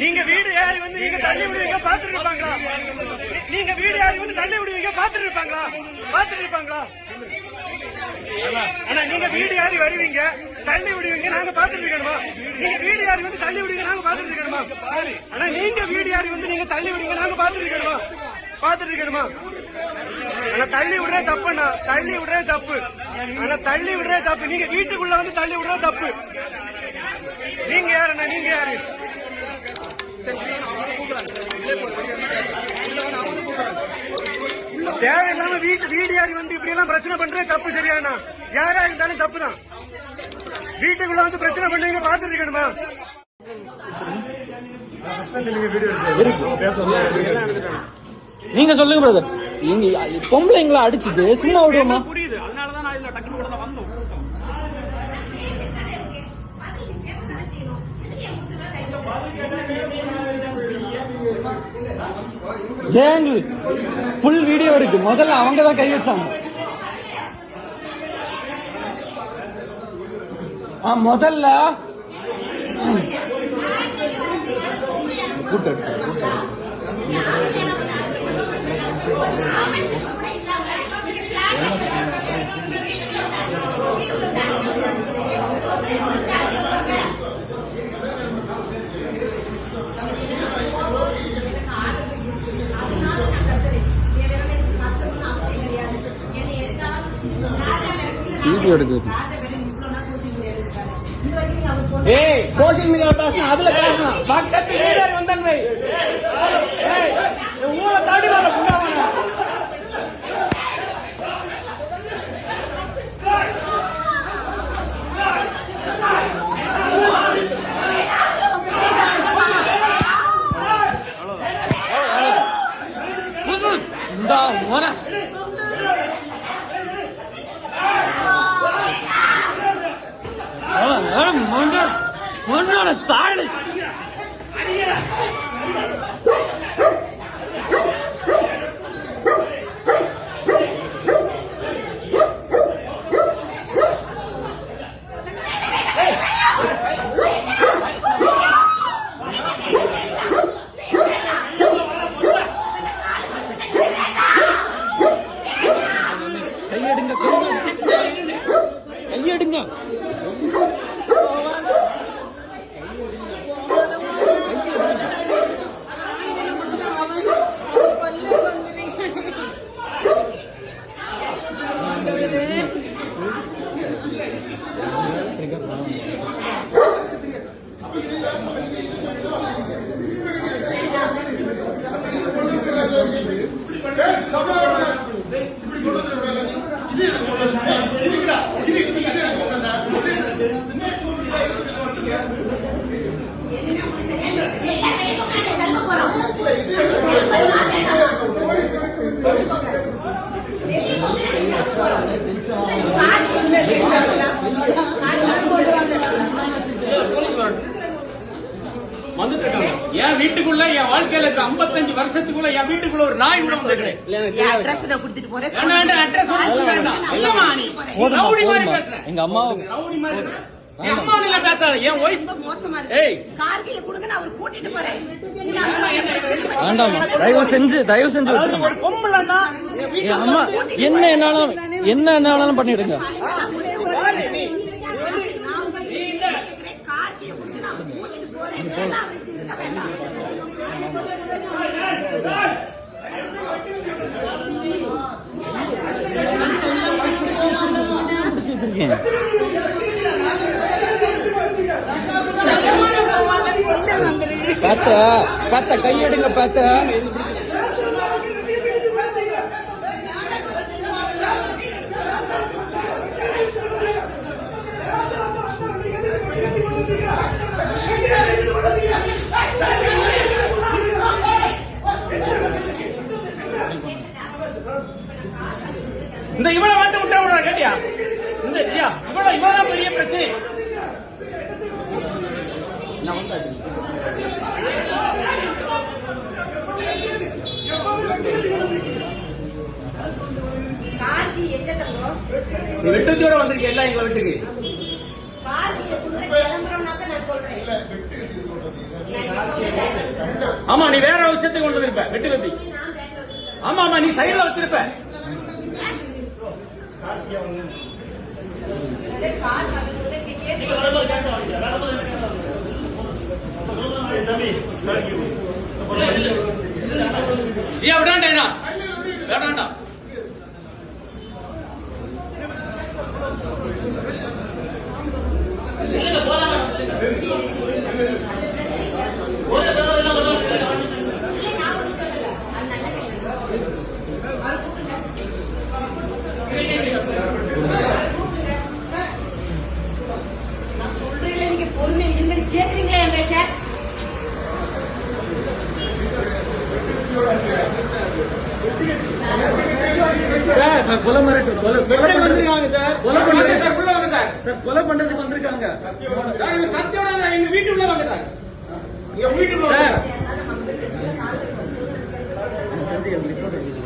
நீங்க வீடு யாரி வந்து நீங்க தள்ளி விடுவீங்க பாத்துட்டு இருப்பாங்களா? நீங்க வீடு யாரி வந்து தள்ளி விடுவீங்க பாத்துட்டு இருப்பாங்களா? பாத்துட்டு இருப்பாங்களா? ஆனா நீங்க வீடு யாரி வருவீங்க தள்ளி விடுவீங்க நாங்க பாத்துட்டு இருக்கணுமா? நீங்க வீடு யாரி வந்து தள்ளி விடுவீங்க நாங்க பாத்துட்டு இருக்கணுமா? ஆனா நீங்க வீடு யாரி வந்து நீங்க தள்ளி விடுவீங்க நாங்க பாத்துட்டு இருக்கணுமா? பாத்துட்டு இருக்கணுமா? ஆனா தள்ளி விடுற தப்புண்ணா, தள்ளி விடுற தப்பு. ஆனா தள்ளி விடுற தப்பு. நீங்க வீட்டுக்குள்ள வந்து தள்ளி விடுற தப்பு. நீங்க யாருண்ணா? நீங்க யாரு? தேவையில்லாம வீடு யாரி வந்து இப்படி எல்லாம் பிரச்சனை பண்றது தப்பு. சரியாண்ணா? யாரா இருந்தாலும் தப்பு தான். வீட்டுக்குள்ள வந்து பிரச்சனை பண்ணீங்க பாத்துட்டு இருக்கணுமா? நீங்க சொல்லுங்க பிரதர். பொம்பளைங்களா அடிச்சுட்டு சும்மா விடுவோமா? புரியுது, அதனாலதான் நான் இதுல டக்குனு கூட வந்தோம். ஜெயங்கள் ஃபுல் வீடியோ இருக்கு. முதல்ல அவங்க தான் கை வச்சாங்க. முதல்ல வீடியோ எடுக்குது. ஏய், சோசியல் மீடியா பேசணும், அதுல பேசணும். பக்கத்து வீரர் வந்தன்மை உங்களை தாண்டி வர புண்ணாவான தாழ் கையெடுங்க, கையெடுங்க. என் வீட்டுக்குள்ள என் வாழ்க்கையில 55 வருஷத்துக்குள்ள என் வீட்டுக்குள்ள ஒரு நாய் கூட வந்து எங்க அம்மா என் அம்மா பேசாத என் ஒய்ஃப் வேண்டாமா, தயவு செஞ்சு ஒரு பொம்பளைன்னா அம்மா என்ன என்னாலும் பண்ணிடுங்க. பாத்த கையெடுங்க. பாத்த இந்த இவளை வந்து விட்டா கேட்டியா? இந்த இவதான் பெரிய பிரச்சனை. வெட்டத்தோட வந்திருக்கேன் எல்லாம் எங்க வீட்டுக்கு. ஆமா நீ வேற விஷயத்தை கொண்டு வந்திருப்ப வெட்டு கத்தி. ஆமா ஆமா நீ சைடுல வச்சிருப்ப. ஏன் விடாண்டா வேண்டாண்டா. நான் சொல்றேன், நீங்க பொறுமை இருந்து கேக்குறீங்களா என் பேச்ச? சார் கொலை மிரட்டு கொலை வந்திருக்காங்க சார். கொலை பண்றது சார் உள்ள வாங்க சார். கொலை பண்றதுக்கு வந்திருக்காங்க சார். சத்தியோட எங்க வீட்டுக்குள்ள வாங்க சார். எங்க வீட்டுக்குள்ள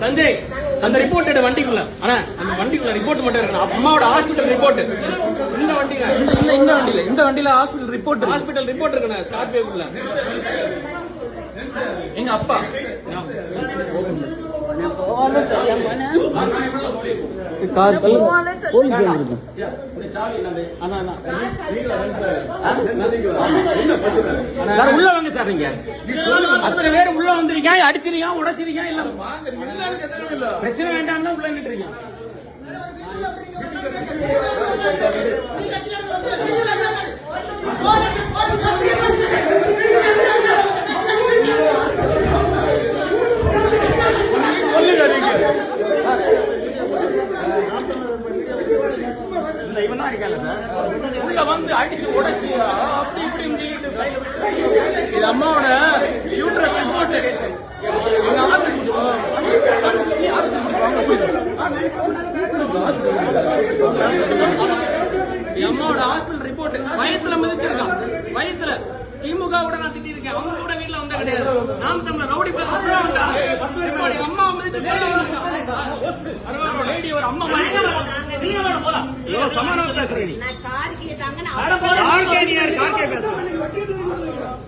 சஞ்சய் அந்த ரிப்போர்ட் வண்டிக்குள்ள. ஆனா அந்த வண்டிக்குள்ள ரிப்போர்ட் மட்டும் இருக்கணும். அம்மாவோட ஹாஸ்பிட்டல் ரிப்போர்ட் இந்த வண்டியில இந்த வண்டியில ஹாஸ்பிட்டல் ரிப்போர்ட் இருக்கணும். ஸ்கார்பியோக்குள்ள எங்க அப்பா உள்ள வாங்க சார். நீங்க அத்தனை பேர் உள்ள வந்திருக்கீங்க, அடிச்சிருக்கீங்க, உடைச்சிருக்கீங்க. இல்ல பிரச்சனை வேண்டாம் தான் உள்ள நின்றுருக்கீங்க. இவன் தான் இருக்காங்க சார். உள்ள வந்து அடிச்சு உடைச்சு அப்படி இப்படி இது அம்மாவோட யூட்ரஸ் ரிப்போர்ட். அம்மாவோட ஹாஸ்பிட்டல் ரிப்போர்ட். வயத்துல மிதிச்சிருக்கான். வயத்துல திமுக கூட நான் திட்டிருக்கேன். அவங்க கூட வீட்டுல வந்தா கிடையாது. நாம் தமிழர் ரவுடி அம்மா மிதிச்சு ஒரு அம்மா சமாதானம் பேசுறேன். நான் கார்கே தாங்க நான் கார்கே பேசுறேன்.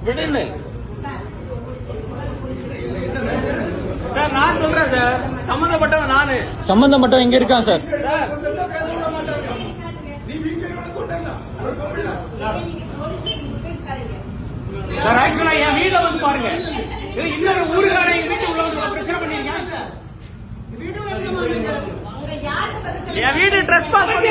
விடுன்னு சார் நான் சொல்றேன் சார். சம்பந்தப்பட்டவன் நானு. சம்பந்தப்பட்டவன் எங்க இருக்கான் சார்? சார் ஆக்சுவலா என் வீட்டுல வந்து பாருங்க. இன்னொரு ஊருக்கார எங்க வீட்டு உள்ள பிரச்சனை பண்ணிருக்கேன். என் வீடு ட்ரெஸ் பாஸ் பண்ணி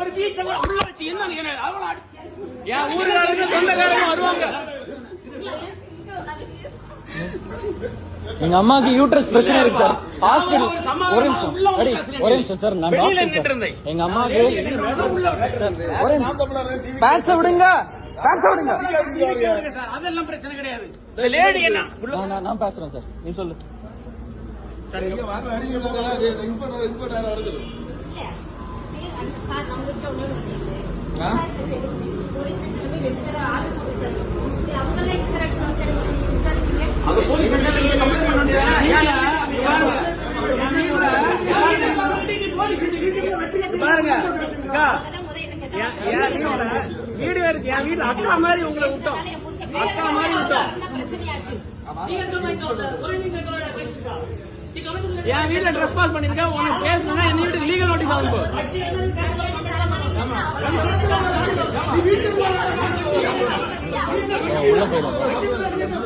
ஒரு பீச்ச உள்ள வச்சு என்ன என் ஊருக்காரங்க சொந்தக்காரங்க வருவாங்க. எங்க அம்மாக்கு யூட்ரஸ் பிரச்சனை இருக்கு சார். ஹாஸ்பிட்டல் ஒரு நிமிஷம் சார். நான் டாக்டர் சார். எங்க அம்மாக்கு பேச விடுங்க. அதெல்லாம் பிரச்சனை கிடையாது. லேடி என்ன நான் பேசுறேன் சார். நீ சொல்லு. பாருங்க வீடியோ இருக்கு. என் வீட்டுல அக்கா மாதிரி உங்களை விட்டோம். அக்கா மாதிரி விட்டோம். என் வீட்டுல ட்ரெஸ் பாஸ் பண்ணிருக்கேன். உனக்கு பேசுனா என் வீட்டுக்கு லீகல் நோட்டீஸ் ஆகும். உள்ள போயிடும்.